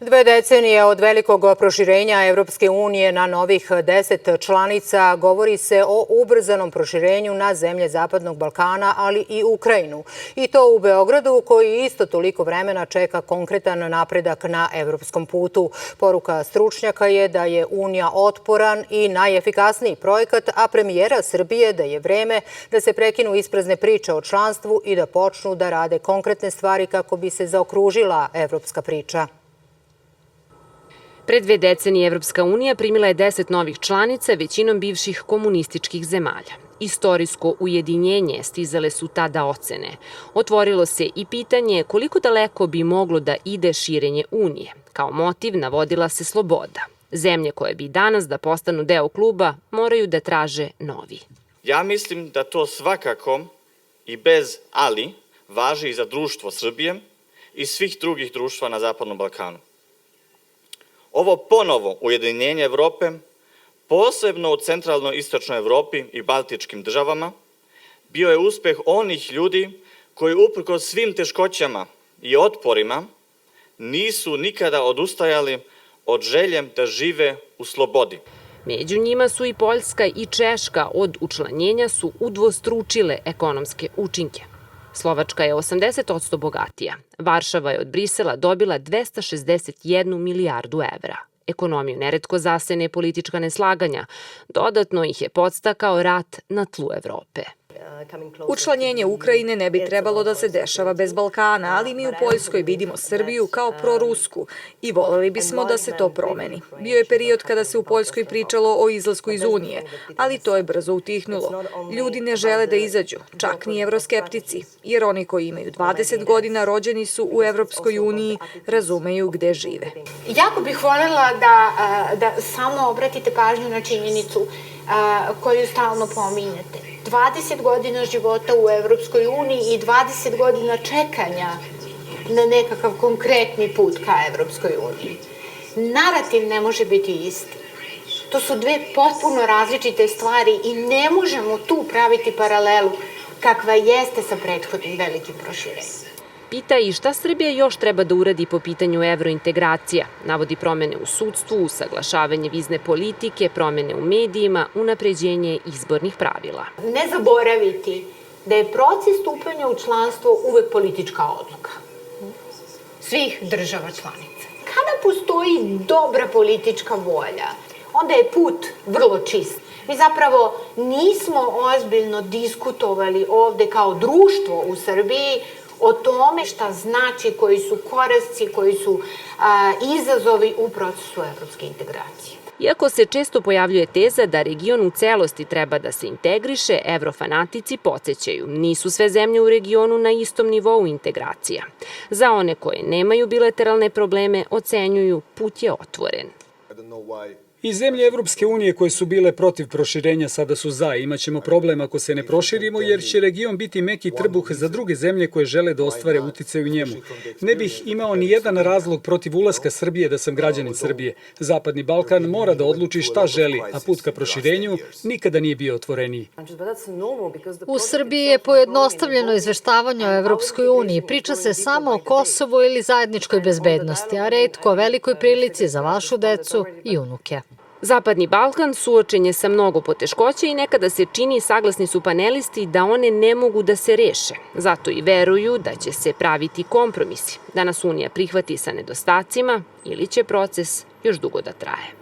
2 decenije od velikog proširenja Evropske unije na novih 10 članica govori se o ubrzanom proširenju na zemlje Zapadnog Balkana, ali i Ukrajinu. I to u Beogradu, koji isto toliko vremena čeka konkretan napredak na evropskom putu. Poruka stručnjaka je da je Unija otporan i najefikasniji projekat, a premijera Srbije da je vreme da se prekinu isprazne priče o članstvu i da počnu da rade konkretne stvari kako bi se zaokružila evropska priča. Pre 2 decenije Evropska unija primila je 10 novih članica, većinom bivših komunističkih zemalja. Istorijsko ujedinjenje stizale su tada ocene. Otvorilo se i pitanje koliko daleko bi moglo da ide širenje Unije. Kao motiv navodila se sloboda. Zemlje koje bi danas da postanu deo kluba moraju da traže novi. Ja mislim da to svakako i bez ali važi i za društvo Srbije i svih drugih društva na Zapadnom Balkanu. Ovo ponovo ujedinjenje Evrope, posebno u centralno-istočnoj Evropi i baltičkim državama, bio je uspeh onih ljudi koji uprkos svim teškoćama i otporima nisu nikada odustajali od želje da žive u slobodi. Među njima su i Poljska i Češka, od učlanjenja su udvostručile ekonomske učinke. Slovačka je 80% bogatija. Varšava je od Brisela dobila 261 milijardu evra. Ekonomiju neretko zasene politička neslaganja. Dodatno ih je podstakao rat na tlu Evrope. Učlanjenje Ukrajine ne bi trebalo da se dešava bez Balkana, ali mi u Poljskoj vidimo Srbiju kao prorusku i voljeli bismo da se to promeni. Bio je period kada se u Poljskoj pričalo o izlasku iz Unije, ali to je brzo utihnulo. Ljudi ne žele da izađu, čak ni evroskeptici, jer oni koji imaju 20 godina rođeni su u Evropskoj uniji, razumeju gde žive. Jako bih voljela da samo obratite pažnju na činjenicu koju stalno pominjete. 20 godina života u Evropskoj uniji i 20 godina čekanja na nekakav konkretni put ka Evropskoj uniji. Narativ ne može biti isti. To su 2 potpuno različite stvari i ne možemo tu praviti paralelu kakva jeste sa prethodnim velikim proširenjem. Pita i šta Srbija još treba da uradi po pitanju evrointegracija. Navodi promene u sudstvu, usaglašavanje vizne politike, promene u medijima, unapređenje izbornih pravila. Ne zaboraviti da je proces stupanja u članstvo uvek politička odluka svih država članica. Kada postoji dobra politička volja, onda je put vrlo čist. Mi zapravo nismo ozbiljno diskutovali ovde kao društvo u Srbiji o tome šta znači, koji su korasci, koji su izazovi u procesu evropske integracije. Iako se često pojavljuje teza da region u celosti treba da se integriše, evrofanatici podsećaju, nisu sve zemlje u regionu na istom nivou integracija. Za one koje nemaju bilateralne probleme, ocenjuju put je otvoren. I zemlje Evropske unije koje su bile protiv proširenja sada su za. Imaćemo problem ako se ne proširimo jer će region biti meki trbuh za druge zemlje koje žele da ostvare uticaj u njemu. Ne bih imao ni jedan razlog protiv ulaska Srbije da sam građanin Srbije. Zapadni Balkan mora da odluči šta želi, a put ka proširenju nikada nije bio otvoreniji. U Srbiji je pojednostavljeno izveštavanje o Evropskoj uniji. Priča se samo o Kosovu ili zajedničkoj bezbednosti, a retko o velikoj prilici za vašu decu i unuke. Zapadni Balkan suočen je sa mnogo poteškoća i nekada se čini, saglasni su panelisti, da one ne mogu da se reše. Zato i veruju da će se praviti kompromisi, da nas Unija prihvati sa nedostacima ili će proces još dugo da traje.